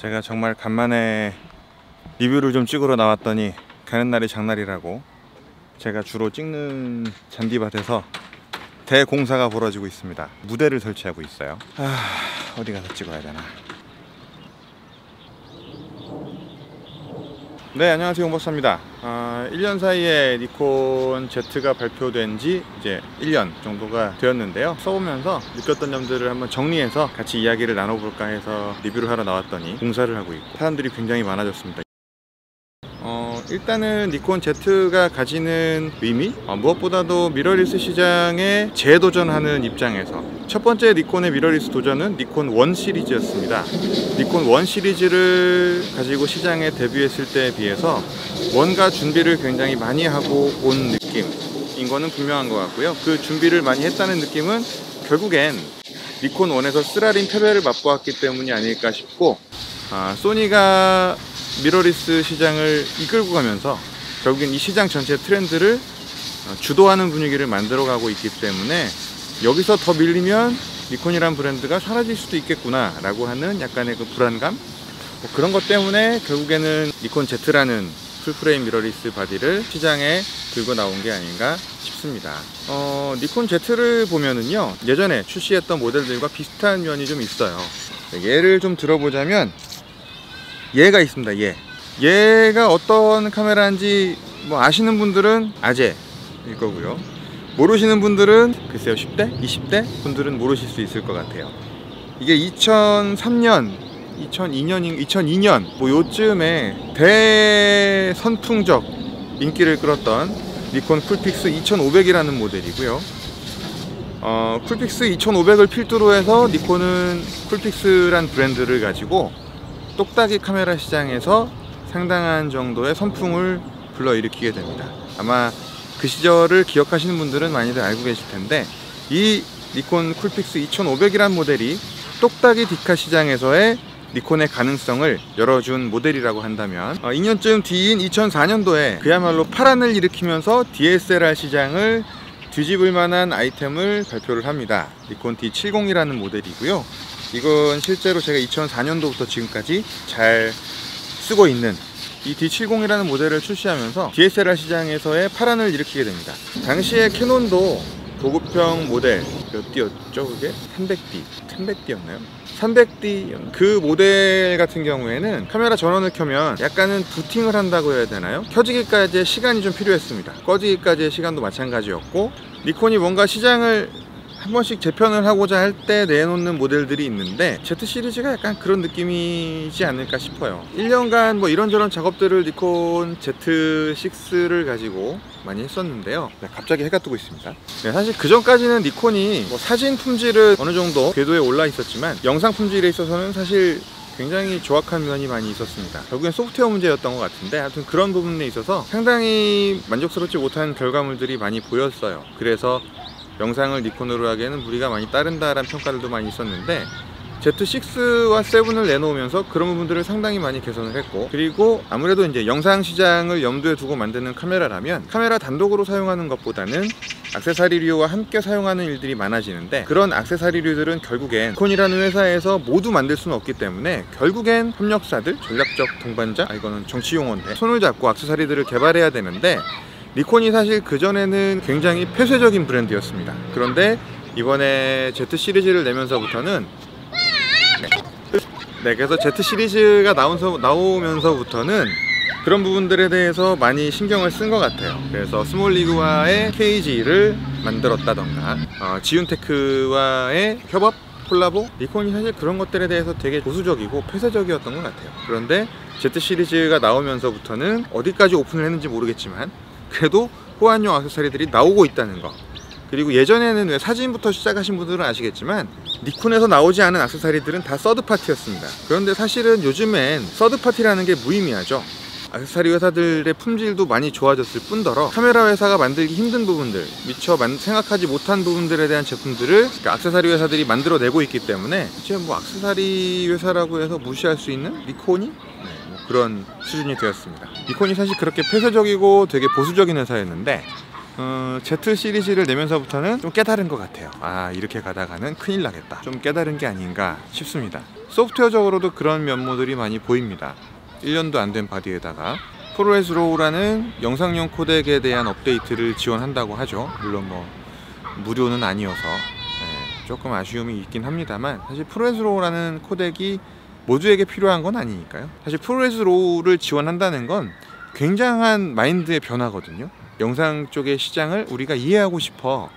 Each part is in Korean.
제가 정말 간만에 리뷰를 좀 찍으러 나왔더니 가는 날이 장날이라고 제가 주로 찍는 잔디밭에서 대공사가 벌어지고 있습니다. 무대를 설치하고 있어요. 어디 가서 찍어야 되나. 네, 안녕하세요, 용박사입니다. 1년 사이에 니콘 Z가 발표된 지 이제 1년 정도가 되었는데요. 써보면서 느꼈던 점들을 한번 정리해서 같이 이야기를 나눠볼까 해서 리뷰를 하러 나왔더니 공사를 하고 있고 사람들이 굉장히 많아졌습니다. 일단은 니콘 Z가 가지는 의미? 무엇보다도 미러리스 시장에 재도전하는 입장에서 첫 번째 니콘의 미러리스 도전은 니콘 1 시리즈였습니다. 니콘 1 시리즈를 가지고 시장에 데뷔했을 때에 비해서 뭔가 준비를 굉장히 많이 하고 온 느낌인 거는 분명한 것 같고요. 그 준비를 많이 했다는 느낌은 결국엔 니콘 1에서 쓰라린 패배를 맛보았기 때문이 아닐까 싶고, 소니가 미러리스 시장을 이끌고 가면서 결국엔 이 시장 전체 트렌드를 주도하는 분위기를 만들어가고 있기 때문에 여기서 더 밀리면 니콘이란 브랜드가 사라질 수도 있겠구나 라고 하는 약간의 그 불안감, 그런 것 때문에 결국에는 니콘 Z라는 풀프레임 미러리스 바디를 시장에 들고 나온 게 아닌가 싶습니다. 니콘 Z를 보면은요, 예전에 출시했던 모델들과 비슷한 면이 좀 있어요. 예를 좀 들어보자면 얘가 있습니다. 얘가 어떤 카메라인지 아시는 분들은 아재일 거고요. 모르시는 분들은 글쎄요, 10대? 20대 분들은 모르실 수 있을 것 같아요. 이게 2003년, 2002년 요쯤에 대선풍적 인기를 끌었던 니콘 쿨픽스 2500이라는 모델이고요. 쿨픽스 2500을 필두로 해서 니콘은 쿨픽스란 브랜드를 가지고 똑딱이 카메라 시장에서 상당한 정도의 선풍을 불러일으키게 됩니다. 아마 그 시절을 기억하시는 분들은 많이들 알고 계실 텐데, 이 니콘 쿨픽스 2500이란 모델이 똑딱이 디카 시장에서의 니콘의 가능성을 열어준 모델이라고 한다면, 2년쯤 뒤인 2004년도에 그야말로 파란을 일으키면서 DSLR 시장을 뒤집을 만한 아이템을 발표를 합니다. 니콘 D70이라는 모델이고요. 이건 실제로 제가 2004년도부터 지금까지 잘 쓰고 있는 이 D70이라는 모델을 출시하면서 DSLR 시장에서의 파란을 일으키게 됩니다. 당시에 캐논도 고급형 모델 몇 D였죠? 그게? 300D였나요? 300D 그 모델 같은 경우에는 카메라 전원을 켜면 약간은 부팅을 한다고 해야 되나요? 켜지기까지의 시간이 좀 필요했습니다. 꺼지기까지의 시간도 마찬가지였고, 니콘이 뭔가 시장을 한 번씩 재편을 하고자 할 때 내놓는 모델들이 있는데 Z 시리즈가 약간 그런 느낌이지 않을까 싶어요. 1년간 이런저런 작업들을 니콘 Z6를 가지고 많이 했었는데요. 갑자기 해가 뜨고 있습니다. 사실 그 전까지는 니콘이 사진 품질은 어느 정도 궤도에 올라 있었지만 영상 품질에 있어서는 사실 굉장히 조악한 면이 많이 있었습니다. 결국엔 소프트웨어 문제였던 것 같은데, 하여튼 그런 부분에 있어서 상당히 만족스럽지 못한 결과물들이 많이 보였어요. 그래서 영상을 니콘으로 하기에는 무리가 많이 따른다라는 평가들도 많이 있었는데, Z6와 7을 내놓으면서 그런 부분들을 상당히 많이 개선을 했고, 그리고 아무래도 이제 영상 시장을 염두에 두고 만드는 카메라라면 카메라 단독으로 사용하는 것보다는 액세서리류와 함께 사용하는 일들이 많아지는데, 그런 액세서리류들은 결국엔 니콘이라는 회사에서 모두 만들 수는 없기 때문에 결국엔 협력사들, 전략적 동반자, 이거는 정치 용어인데, 손을 잡고 액세서리들을 개발해야 되는데, 니콘이 사실 그전에는 굉장히 폐쇄적인 브랜드였습니다. 그런데 이번에 Z 시리즈를 내면서부터는 그래서 Z 시리즈가 나오면서부터는 그런 부분들에 대해서 많이 신경을 쓴 것 같아요. 그래서 스몰리그와의 KG를 만들었다던가, 지윤테크와의 협업, 콜라보, 니콘이 사실 그런 것들에 대해서 되게 보수적이고 폐쇄적이었던 것 같아요. 그런데 Z 시리즈가 나오면서부터는 어디까지 오픈을 했는지 모르겠지만 그래도 호환용 액세서리들이 나오고 있다는 거, 그리고 예전에는 왜 사진부터 시작하신 분들은 아시겠지만 니콘에서 나오지 않은 액세서리들은 다 서드파티였습니다. 그런데 사실은 요즘엔 서드파티라는 게 무의미하죠. 액세서리 회사들의 품질도 많이 좋아졌을 뿐더러 카메라 회사가 만들기 힘든 부분들, 미처 생각하지 못한 부분들에 대한 제품들을 액세서리 회사들이 만들어내고 있기 때문에 이제 액세서리 회사라고 해서 무시할 수 있는 니콘이 그런 수준이 되었습니다. 니콘이 사실 그렇게 폐쇄적이고 되게 보수적인 회사였는데, Z 시리즈를 내면서부터는 좀 깨달은 것 같아요. 이렇게 가다가는 큰일 나겠다, 좀 깨달은 게 아닌가 싶습니다. 소프트웨어적으로도 그런 면모들이 많이 보입니다. 1년도 안 된 바디에다가 프로레스 로우라는 영상용 코덱에 대한 업데이트를 지원한다고 하죠. 물론 뭐 무료는 아니어서 조금 아쉬움이 있긴 합니다만, 사실 프로레스 로우라는 코덱이 모두에게 필요한 건 아니니까요. 사실 프로레스 로우를 지원한다는 건 굉장한 마인드의 변화거든요. 영상 쪽의 시장을 우리가 이해하고 싶어,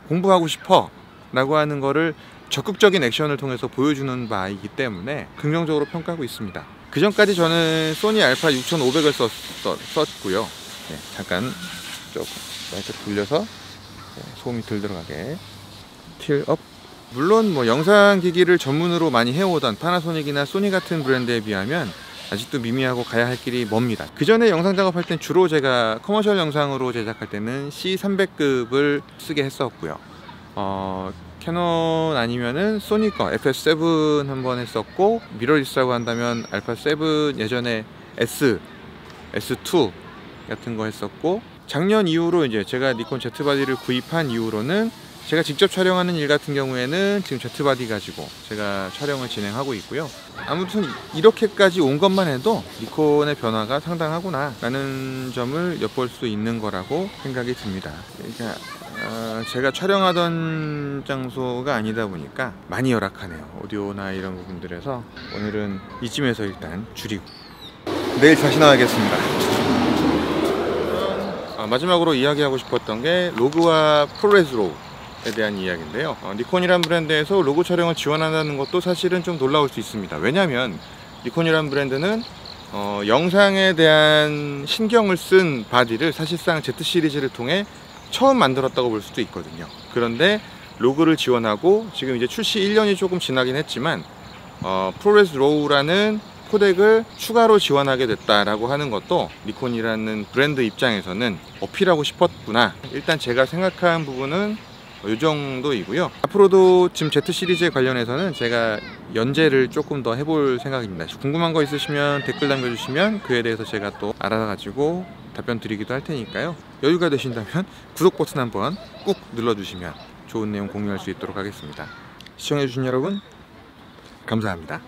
공부하고 싶어 라고 하는 거를 적극적인 액션을 통해서 보여주는 바이기 때문에 긍정적으로 평가하고 있습니다. 그 전까지 저는 소니 알파 6500을 썼고요. 잠깐 조금 마이크 돌려서 소음이 덜 들어가게 틸업. 물론 뭐 영상 기기를 전문으로 많이 해오던 파나소닉이나 소니 같은 브랜드에 비하면 아직도 미미하고 가야 할 길이 멉니다. 그 전에 영상 작업할 땐 주로 제가 커머셜 영상으로 제작할 때는 C300급을 쓰게 했었고요. 캐논 아니면은 소니 거 FS7 한번 했었고, 미러리스라고 한다면 알파7 예전에 S2 같은 거 했었고, 작년 이후로 이제 제가 니콘 Z바디를 구입한 이후로는 제가 직접 촬영하는 일 같은 경우에는 지금 Z바디 가지고 제가 촬영을 진행하고 있고요. 아무튼 이렇게까지 온 것만 해도 니콘의 변화가 상당하구나 라는 점을 엿볼 수 있는 거라고 생각이 듭니다. 그러니까 제가 촬영하던 장소가 아니다 보니까 많이 열악하네요. 오디오나 이런 부분들에서 오늘은 이쯤에서 일단 줄이고 내일 다시 나와야겠습니다. 마지막으로 이야기하고 싶었던 게 로그와 프로레스 로우에 대한 이야기인데요. 니콘이란 브랜드에서 로그 촬영을 지원한다는 것도 사실은 좀 놀라울 수 있습니다. 왜냐하면 니콘이란 브랜드는 영상에 대한 신경을 쓴 바디를 사실상 Z 시리즈를 통해 처음 만들었다고 볼 수도 있거든요. 그런데 로그를 지원하고 지금 이제 출시 1년이 조금 지나긴 했지만 프로레스 로우라는 코덱을 추가로 지원하게 됐다라고 하는 것도 니콘이라는 브랜드 입장에서는 어필하고 싶었구나. 일단 제가 생각한 부분은 이 정도이고요. 앞으로도 지금 Z 시리즈에 관련해서는 제가 연재를 조금 더 해볼 생각입니다. 궁금한 거 있으시면 댓글 남겨주시면 그에 대해서 제가 또 알아가지고 답변 드리기도 할 테니까요. 여유가 되신다면 구독 버튼 한번 꾹 눌러주시면 좋은 내용 공유할 수 있도록 하겠습니다. 시청해주신 여러분 감사합니다.